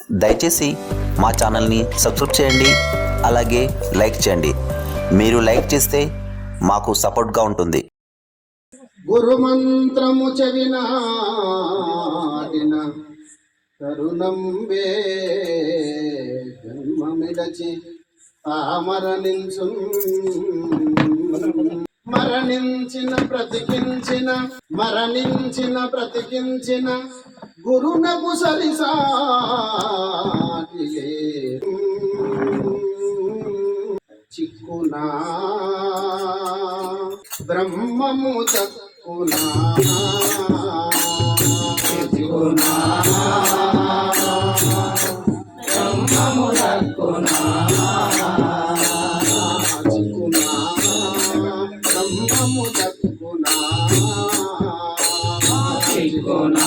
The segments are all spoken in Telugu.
దయచేసి మా ఛానల్ని సబ్స్క్రైబ్ చేయండి, అలాగే లైక్ చేయండి. మీరు లైక్ చేస్తే మాకు సపోర్ట్గా ఉంటుంది. గురు మంత్రము చెవినాటిన తరుణంబే జన్మమిడచి మరణించిన బ్రతికించిన గురునకు సరిసాటిలే చిక్కునా బ్రహ్మము దక్కునా చిక్కునా బ్రహ్మము దక్కునా చిక్కునా బ్రహ్మము దక్కునా చిక్కునా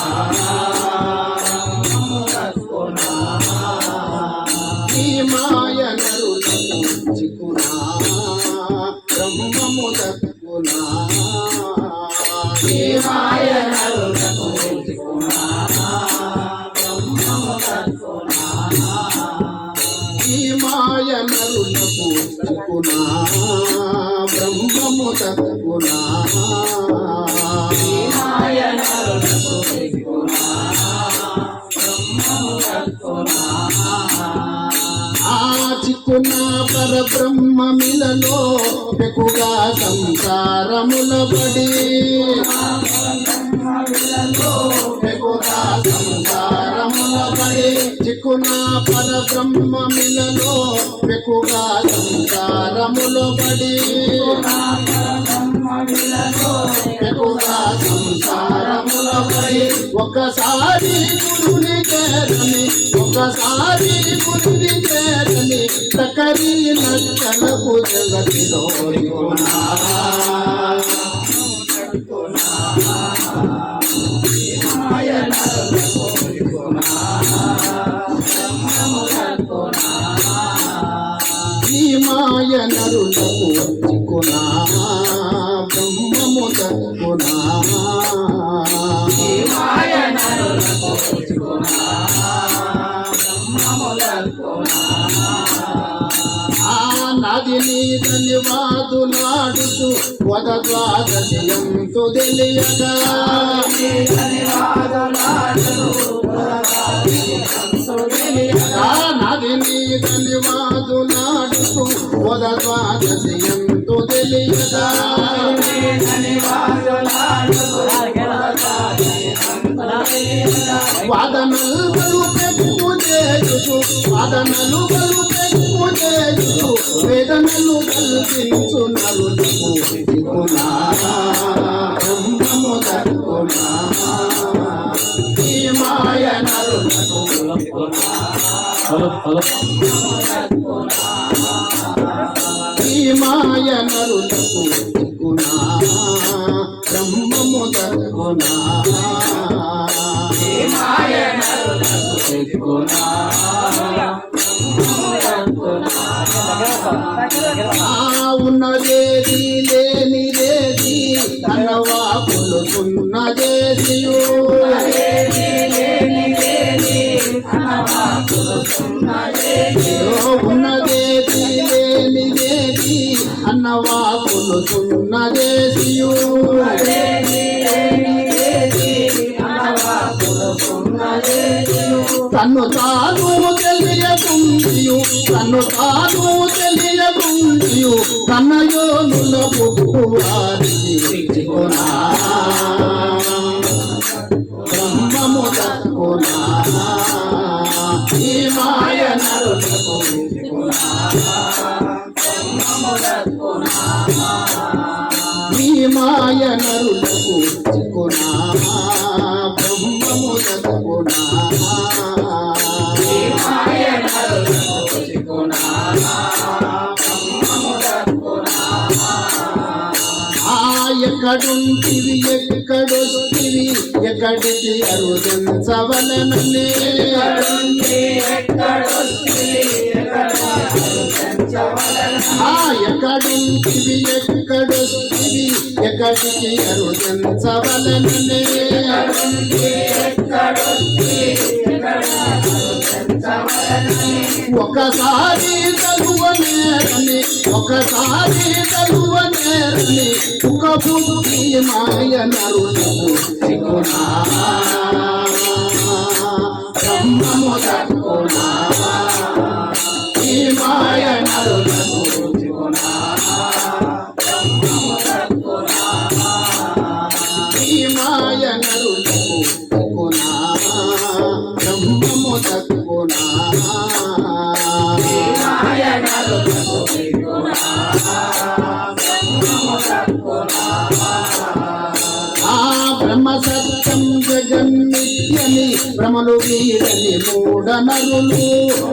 ఈ మాయ నరులకు చిక్కునా బ్రహ్మము దక్కునా ఈ మాయ నరులకు చిక్కునా బ్రహ్మము దక్కునా ఈ మాయ నరులకు చిక్కునా బ్రహ్మము దక్కునా ఈ మాయ నరులకు చిక్కునా బ్రహ్మము దక్కునా చిక్కున పరబ్రహ్మమిలలో పెకుగా సంసారముల పడి చిక్కున పరబ్రహ్మమిలలో పెకుగా సంసారముల పడి ఒకసారి గురుని చేరని సకరి నక్కలకు జగతిలో ఈ మాయ నరులకు చిక్కునా బ్రహ్మము దక్కునా ఈ మాయ నరులకు చిక్కునా బ్రహ్మము దక్కునా నది నీదని వాదులాడుతూ వద ద్వాదశయంతో తెలియగా నది నీదని వాదులాడుతూ వద ద్వాదశయంతో తెలియగా వాదనలు పెక్కు చేయుచు వేదనలు కల్పించు నరులకు చిక్కునా బ్రహ్మము దక్కునా ఈ మాయ నరులకు ఈ మాయ నరులకు చిక్కునా బ్రహ్మము దక్కునా ఈ మాయ నరులకు చిక్కునా ఉన్నదేది లేనిదేది అన్నవాపులు ఉన్నదేదియు ఉన్నదేది లేనిదేది అన్నవాపులు ఉన్నదేదియు తన్ను తాను తెలియకుండియు కన్నయోనుల పువ్వారికి చిక్కునా బ్రహ్మము దక్కునా ఈ మాయ నరులకు చిక్కునా బ్రహ్మము దక్కునా ఈ మాయ నరులకు చిక్కునా బ్రహ్మము దక్కునా ఈ మాయ నరులకు చిక్కునా ఎక్కడుంటివి ఎక్కడొస్తివి ఎక్కడికి అరుదించవలనని ఎక్కడుంటివి ఎక్కడొస్తివి ఎక్కడికి అరుదించవలనని ఒకసారి తలువనేరని ఒకసారి తలువనేరని ఒక బుద్ధి మాయ నరులకు సిగునా బ్రహ్మము దక్కునా ఈ మాయ నరులకు సిగునా బ్రహ్మము దక్కునా ఈ మాయ నరులకు సిగునా బ్రహ్మము దక్కునా బ్రహ్మ సత్యం జగన్నిత్యని భ్రమలు వీడని మూఢనరులు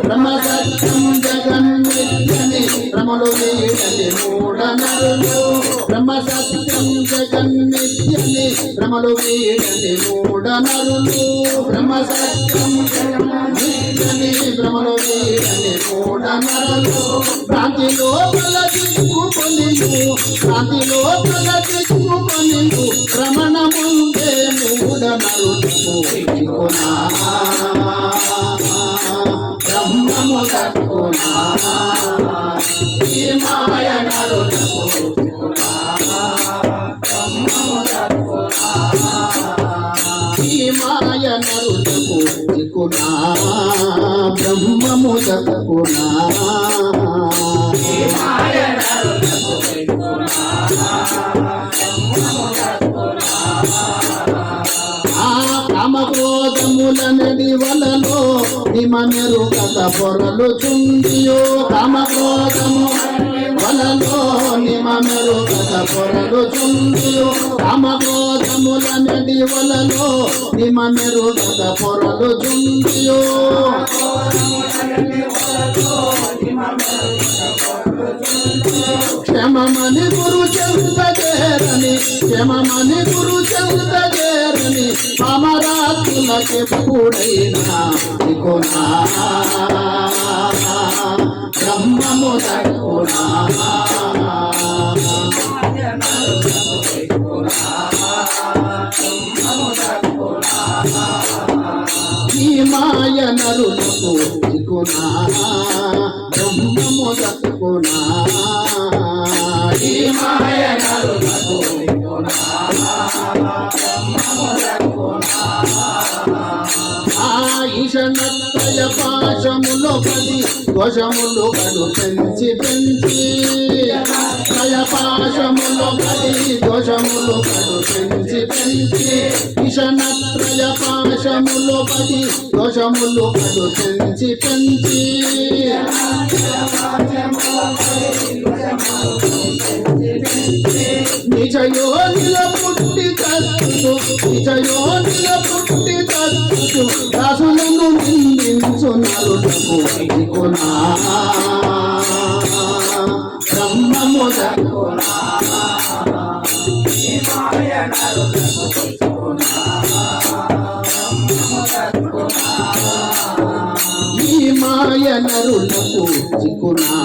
బ్రహ్మ సత్యం జగన్నిత్యని భ్రమలు వీడని మూఢనరులు బ్రహ్మ సత్యం జగన్నిత్యని భ్రమలు వీడని మూఢనరులు బ్రహ్మ సత్యం జగన్నిత్యని భ్రమలు వీడని మూఢనరులు భ్రాంతి లోపల చిక్కుకొనియు భ్రాంతి లోపల చిక్కుకొనియు రమణ ముందే మూఢనరులకు సిగునా బ్రహ్మము దక్కునా ఈ మాయ నరులకు సిగునా బ్రహ్మము దక్కునా ఈ మాయ నరులకు సిగునా బ్రహ్మము దక్కునా ఈ మాయ నరులకు సిగునా కామక్రోధముల నడి వలలో నిమమెరుగత పొరలు చుండియో కామక్రోధము వలలో నిమమెరుగత పొరలు చుండియో కామక్రోధముల నడి వలలో నిమమెరుగత పొరలు చుండియో క్షమమని గురు చెంత చేరని క్షమమని గురు చెంత చేరని అమరాత్ములకెప్పుడైనా సిగునా బ్రహ్మము దక్కునా ఈ మాయ నరులకు సిగునా బ్రహ్మము దక్కునా ఈ మాయ నరులకు సిగునా బ్రహ్మము దక్కునా ఈశనత్రయ పాశములో పది దోషములు కడు పెంచి పెంచి త్రయ పాశములో పది దోషములు కడు పెంచి పెంచి ఈశనత్రయ పాశములో పది దోషములు కడు పెంచి పెంచి నిజయోనిల పుట్టి తత్తుతూ నిజయోనిల పుట్టి తత్తుతూ దాసులను నిందించు నరులకు సిగునా బ్రహ్మము దక్కునా ఈ మాయ నరులకు సిగునా బ్రహ్మము దక్కునా ఈ మాయ నరులకు సిగునా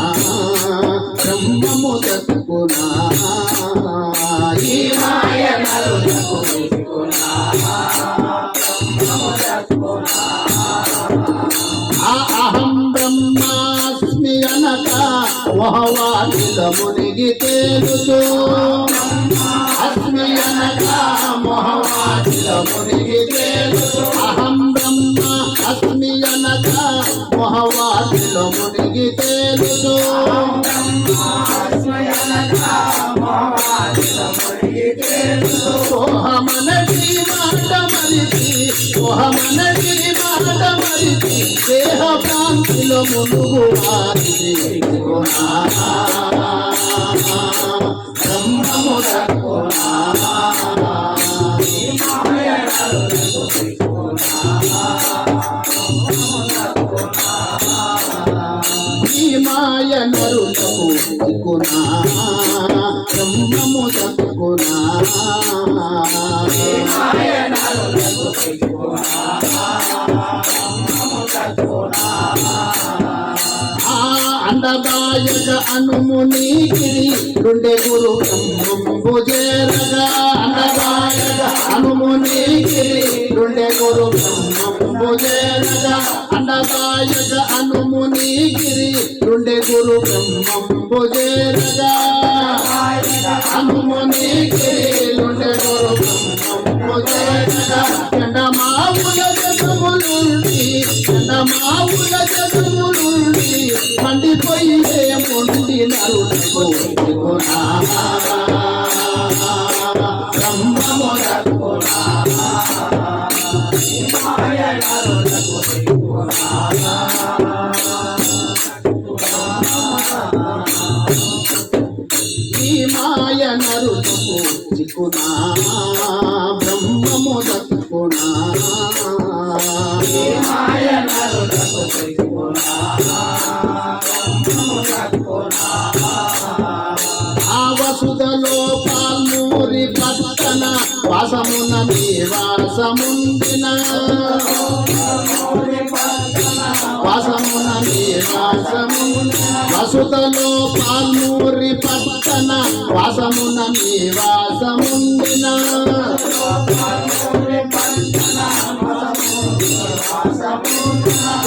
బ్రహ్మము దక్కునా ఈ మాయ నరులకు సిగునా బ్రహ్మము దక్కునా అహం బ్రహ్మాస్మి అనక మొహవాటిల మునిగి తేలుతూ అస్మి అనక మొహవాటిల మునిగి తేలుతూ అహం బ్రహ్మ అస్మి అనక మొహవాటిల మునిగి తేలుతూ ఓహమనటి మాట మరిచి ఓహమనటి మాట మరిచి దేహ ప్రాంతిలో మునుగు సిగునా బ్రహ్మము దక్కునా ఈ మాయ నరులకు సిగునా ఈ మాయ నరులకు సిగునా బ్రహ్మము దక్కునా ఈ మాయ నరులకు సిగునా బ్రహ్మము దక్కునా అండదాయక అనుమునిగిరి నుండే గురు బ్రహ్మంబు చేరగా అండదాయక అనుమునిగిరి నుండే గురు బ్రహ్మంబు చేరగా అండదాయక అనుమునిగిరి నుండే గురు బ్రహ్మంబు చేరగా అనుమునిగిరి నుండే గురు బ్రహ్మంబు చేరగా ఎండమావుల జగములుండి ఎండమావుల జగములుండి మండిపోయే మొండి నరులకు ఈ మాయ నరులకు చిక్కునా బ్రహ్మము దక్కునా ఆ వసుదలో పాల్మూరి పట్టణ వాసమున మీ వాసముందిన వాసమున మీ వాసముందిన వసుదలో పాల్మూరి పట్టణ వాసమున మీ వాసముందిన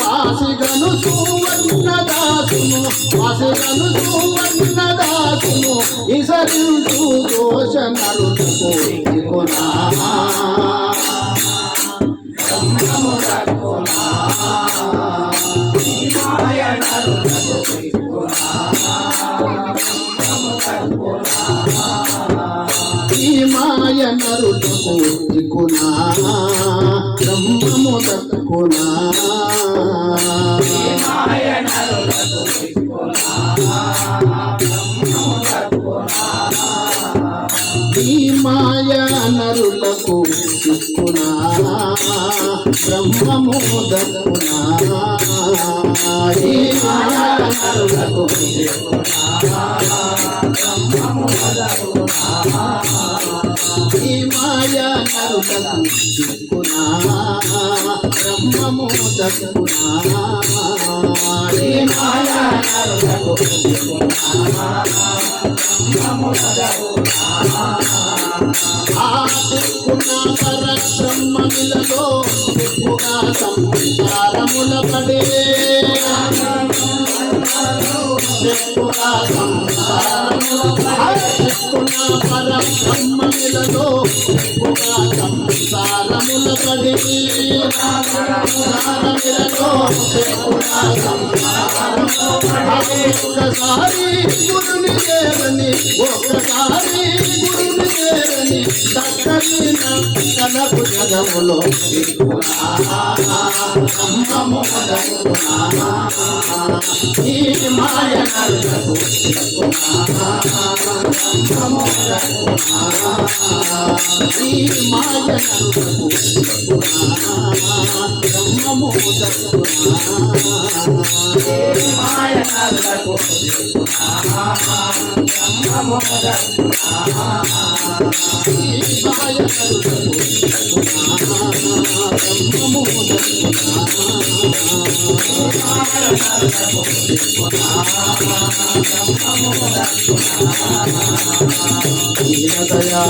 వాసిగను సువర్ణ దాసును వాసిగను సువర్ణ దాసును ఈసరించు దోష నరులకు కొనా ఈ మాయ నరులకు దిక్కునా బ్రహ్మము దక్కునా ఈ మాయ నరులకు దిక్కునా బ్రహ్మము దక్కునా ఈ మాయ నరులకు ఈ మాయ నరులకు దిక్కునా బ్రహ్మము దక్కునా ఈ మాయ నరులకు ఆ దిక్కున పరబ్రహ్మములలో దిక్కుగా సంసారముల పడే దిక్కుగా దిక్కున పరబ్రహ్మములలో దిక్కుగా సంసారముల పడే సంసారములలో దిక్కుగా ఒక్కసారి గురుని చేరని ఒక్కసారి గురుని చేరని చక్కని కనపు జగములో ఈ మాయ నరులకు ఈ మాయ నరులకు బ్రహ్మము దయా